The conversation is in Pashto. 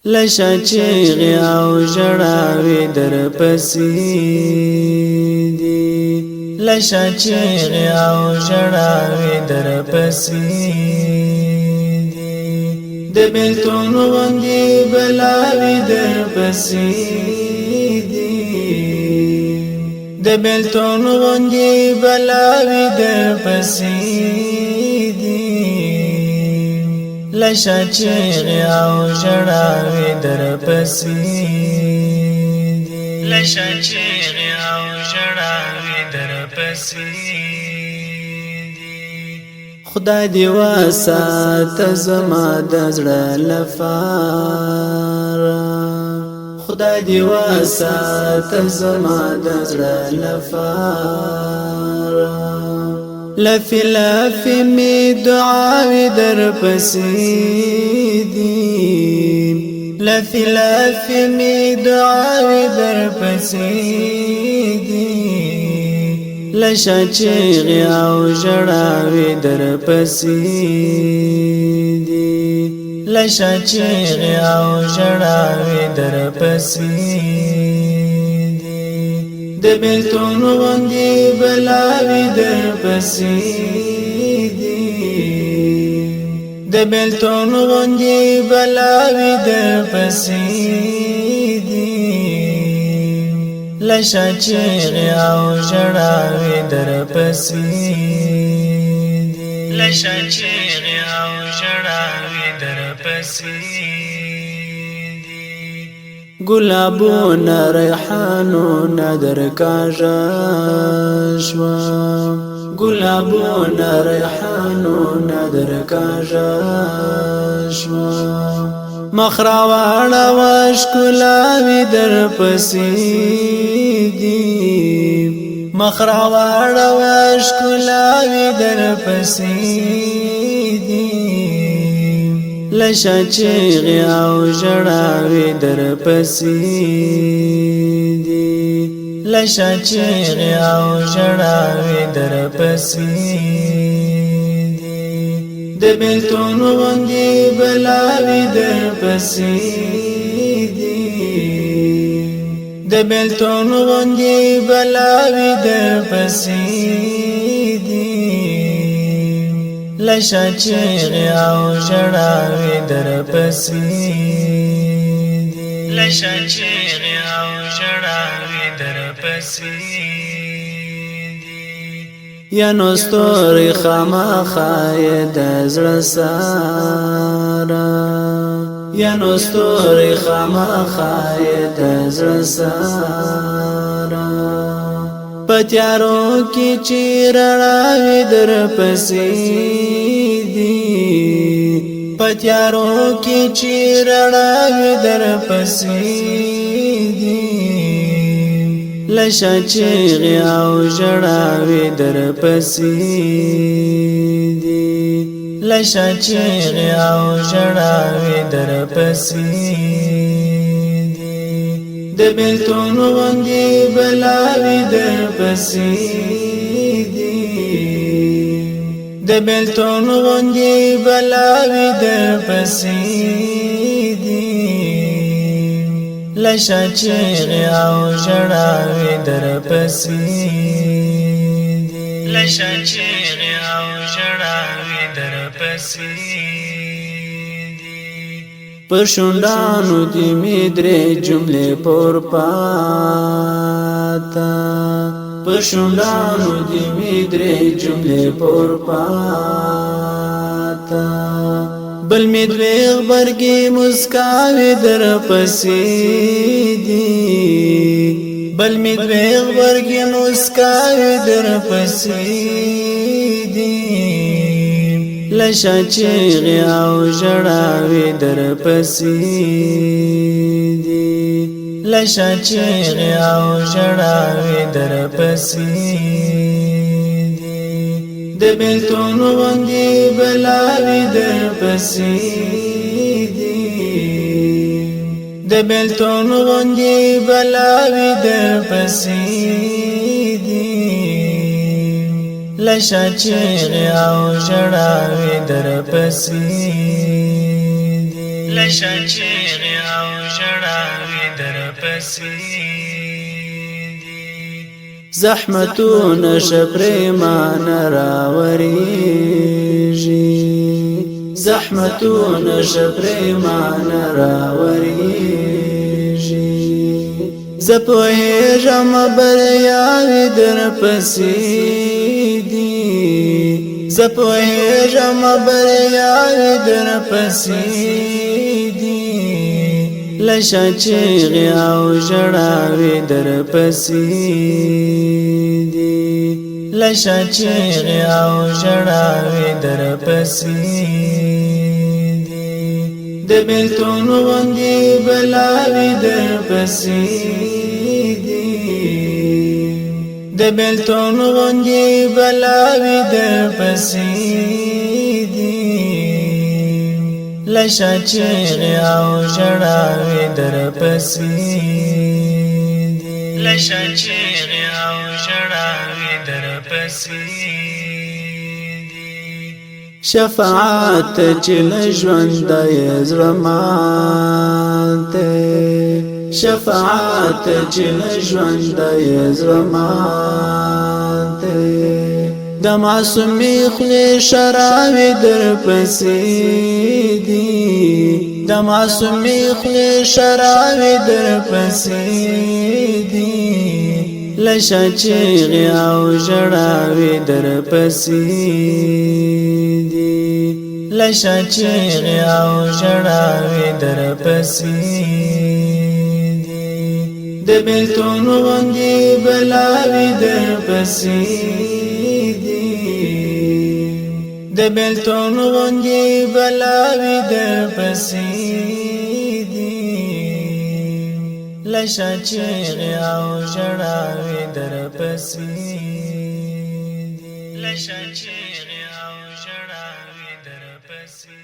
لشه چیغی او ژړاوي در پسې دي لشه چیغی او ژړاوي در پسې دي د بیلتون غوندې بلاوي در پسې دي د بیلتون غوندې بلاوي در پسې دي لشه چیغی او ژړاوي در پسې دي لشه چیغی او ژړاوي در پسې دي خدای دې وساته زما د زړه لپاره خدای دې وساته زما د زړه لپاره لفی لفی می دعاوی در پسې دي لفی لفی می دعاوی در پسې دي لشه چیغی او ژړاوي در پسې دي لشه چیغی او ژړاوي در پسې د بیلتون غوندې بلاوي در پسې دي د بیلتون غوندې بلاوي در پسې دي لشه چیغی او ژړاوي در پسې دي لشه چیغی او ژړاوي در پسې گلابون ریحانون در کاژشوا گلابون ریحانون در کاژشوا مخراواړه وشکلاوي در پسې دي مخراواړه وشکلاوي در پسې دي لشه چیغی او ژړاوي در پسې دي لشه چیغی او ژړاوي در پسې دي د بیلتون غوندې بلاوي در پسې دي د بیلتون غوندې بلاوي در پسې دي لشه چیغی او ژړاوي در پسې دي لشه چیغی او ژړاوي در پسې دي یا نو ستوري خامخای د زړه سره یا نو ستوري خامخای د زړه سره پتیارو کی چیرړاوي در پسې دي پتیارو کی چیرړاوي در پسې دي لشه چیغی او ژړاوي در پسې دي لشه چیغی او ژړاوي در پسې د بیلتون غوندې بلاوي در پسې دي د بیلتون غوندې بلاوي در پسې دي لشه چیغی او ژړاوي در پسې دي لشه چیغی او ژړاوي در پسې پر شونډانو دی می درې جملې پر پاتا پر شونډانو دی می درې جملې پر پاتا بل می دوی غبرګي مسکاوي در پسې دي بل می دوی غبرګي مسکاوي در پسې دي لشه چیغی او ژړاوي در پسې دي لشه چیغی او ژړاوي در پسې دي د بیلتون غوندې بلاوي در پسې دي د بیلتون غوندې بلاوي در پسې دي لشه چیغی او ژړاوي در پسې دي لشه چیغی چیغې او ژړاوې در پسې دي زحمتونه شپریمانه راوریږي زحمتونه شپریمانه راوریږي زه پوهېږم بریاوې در پسې دي زه پوهېږم بریاوې در پسې دي لشه چیغې او ژړاوې در پسې دي لشه چیغې او ژړاوې در پسې دي د بېلتون غوندې بلاوې در پسې دي د بېلتون غوندې بلاوې در پسې دي لشه چیغې او ژړاوې در پسې دي لشه چیغې او ژړاوې در پسې دي شفاعت چې له ژونده یې زړه ماته شفاعت چې له ژونده یې زړه ماته د معصومې خولې شراوې در پسې دي د معصومې خولې شراوې در پسې دي لشه چیغې او ژړاوې در پسې دي لشه چیغې او ژړاوې در پسې دي د بېلتون غوندې بلاوې در پسې دي د بېلتون غوندې بلاوې در پسې دي لشه چیغې او ژړاوې در پسې دي لشه چیغې او ژړاوې در پسې